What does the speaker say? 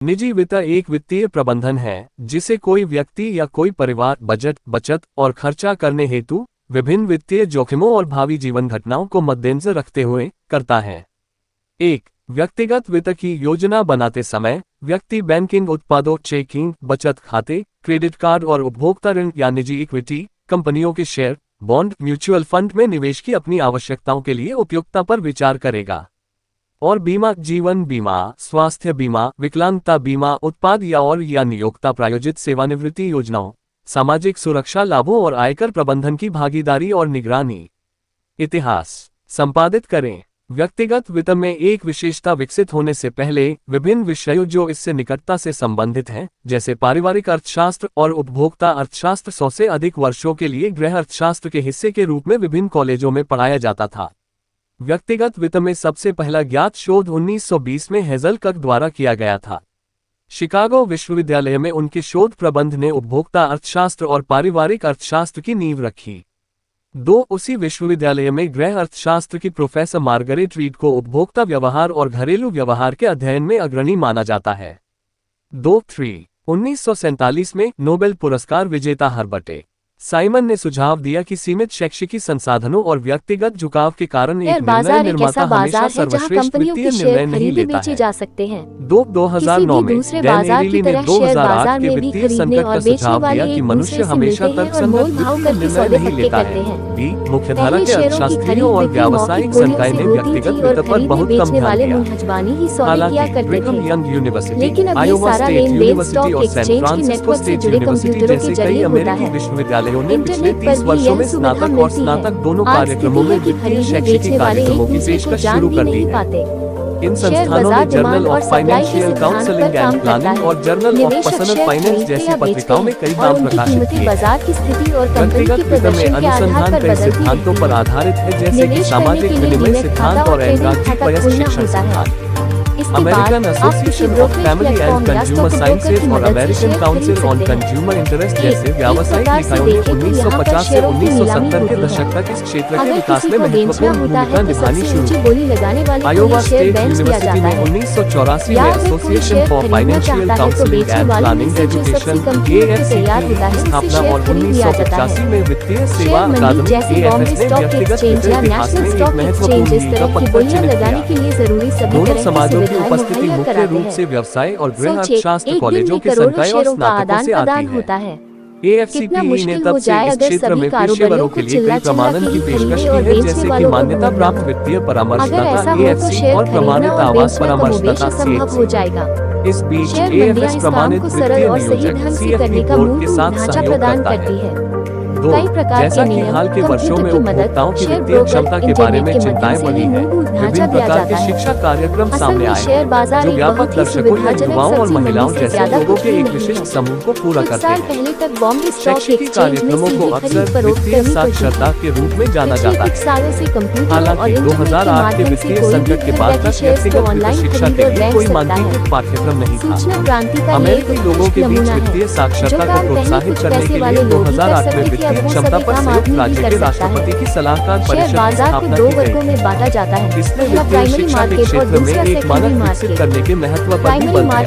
निजी वित्त एक वित्तीय प्रबंधन है जिसे कोई व्यक्ति या कोई परिवार बजट, बचत और खर्चा करने हेतु विभिन्न वित्तीय जोखिमों और भावी जीवन घटनाओं को मद्देनजर रखते हुए करता है। एक व्यक्तिगत वित्त की योजना बनाते समय व्यक्ति बैंकिंग उत्पादों, चेकिंग, बचत खाते, क्रेडिट कार्ड और उपभोक्ता ऋण या निजी इक्विटी, कंपनियों के शेयर, बॉन्ड, म्यूचुअल फंड में निवेश की अपनी आवश्यकताओं के लिए उपयुक्तता पर विचार करेगा। और बीमा, जीवन बीमा, स्वास्थ्य बीमा, विकलांगता बीमा उत्पाद या नियोक्ता प्रायोजित सेवानिवृत्ति योजनाओं, सामाजिक सुरक्षा लाभों और आयकर प्रबंधन की भागीदारी और निगरानी। इतिहास संपादित करें। व्यक्तिगत वित्त में एक विशेषता विकसित होने से पहले विभिन्न विषयों जो इससे निकटता से संबंधित हैं, जैसे पारिवारिक अर्थशास्त्र और उपभोक्ता अर्थशास्त्र 100 से अधिक वर्षों के लिए गृह अर्थशास्त्र के हिस्से के रूप में विभिन्न कॉलेजों में पढ़ाया जाता था। व्यक्तिगत वित्त में सबसे पहला ज्ञात शोध 1920 में हेजल कक द्वारा किया गया था। शिकागो विश्वविद्यालय में उनके शोध प्रबंध ने उपभोक्ता अर्थशास्त्र और पारिवारिक अर्थशास्त्र की नींव रखी। उसी विश्वविद्यालय में गृह अर्थशास्त्र की प्रोफेसर मार्गरेट रीड को उपभोक्ता व्यवहार और घरेलू व्यवहार के अध्ययन में अग्रणी माना जाता है। 1947 में नोबेल पुरस्कार विजेता हर्बर्ट साइमन ने सुझाव दिया कि सीमित शैक्षिकी संसाधनों और व्यक्तिगत झुकाव के कारण एक निर्णय निर्माता हमेशा सर्वश्रेष्ठ वित्तीय निर्णय नहीं लेता है। जा सकते हैं। 2009 में डैन एरिली ने 2008 के वित्तीय संकट का सुझाव दिया कि मनुष्य हमेशा तर्कसंगत वित्तीय निर्णय नहीं लेता है। बी मुख्यधारा के अर्थशास्त्रियों और व्यावसायिक संकाय ने व्यक्तिगत वित्त पर बहुत कम ध्यान दिया। हालांकि Brigham young university, Iowa state university और सैन फ्रांसिस्को स्टेट यूनिवर्सिटी जैसे कई अमेरिकी विश्वविद्यालय ने पिछले 30 वर्षों में स्नातक और स्नातक दोनों कार्यक्रमों में वित्तीय शैक्षिकी कार्यक्रमों की पेशकश शुरू कर दी है। इन संस्थानों ने journal of financial counselling and planning और जर्नल ऑफ पर्सनल फाइनेंस जैसी पत्रिकाओं में कई नाम प्रकाशित किए। व्यक्तिगत वित्त में अनुसंधान कई सिद्धांतों पर आधारित है, जैसे कि सामाजिक विनिमय सिद्धांत और एंगार्ची वयस्क शिक्षण सिद्धांत। American Association of Family and Consumer Sciences और American Council on Consumer Interest जैसे व्यावसायिक निकायों ने 1950 से 1970 के दशक तक इस क्षेत्र के विकास में महत्वपूर्ण भूमिका निभानी शुरू की। आयोवा स्टेट यूनिवर्सिटी में 1984 में association for financial counselling and planning education AFCP की स्थापना और 1985 में वित्तीय सेवा अकादमी AFS ने व्यक्तिगत वित्त इतिहास में एक महत्वपूर्ण भूमिका पत्थर चिन्हित किया। दोनों समाजों की उपस्थिति मुख्य रूप से व्यवसाय और गृह अर्थशास्त्र कॉलेजों के संकाय और स्नातकों से आती है। AFCP ने तब से इस क्षेत्र में पेशेवरों के लिए कई प्रमाणन की पेशकश की है, जैसे कि मान्यता प्राप्त वित्तीय परामर्शदाता AFC और प्रमाणित आवास परामर्शदाता CFC। इस बीच AFS प्रमाणित वित्तीय नियोजक CFP बोर्ड के साथ सहयोग करता है। जैसा कि हाल के वर्षों में उपभोक्ताओं की वित्तीय क्षमता के बारे में चिंताएं बढ़ी हैं, विभिन्न प्रकार के शिक्षा कार्यक्रम सामने आए हैं जो व्यापक दर्शकों या युवाओं और महिलाओं जैसे लोगों के एक विशिष्ट समूह को पूरा करते हैं। शैक्षिक कार्यक्रमों को अक्सर वित्तीय साक्षरता के रूप में जाना जाता है। हालांकि 2008 के वित्तीय संकट के बाद तक व्यक्तिगत वित्त शिक्षा के लिए कोई मानकीकृत पाठ्यक्रम नहीं था। अमेरिकी लोगों के बीच वित्तीय साक्षरता को प्रोत्साहित करने के लिए 2008 में वित्तीय क्षमता पर संयुक्त राज्य के राष्ट्रपति की सलाहकार परिषद की स्थापना की गई। इसने वित्तीय शिक्षा के क्षेत्र में एक मानक विकसित करने के महत्व पर भी बल दिया।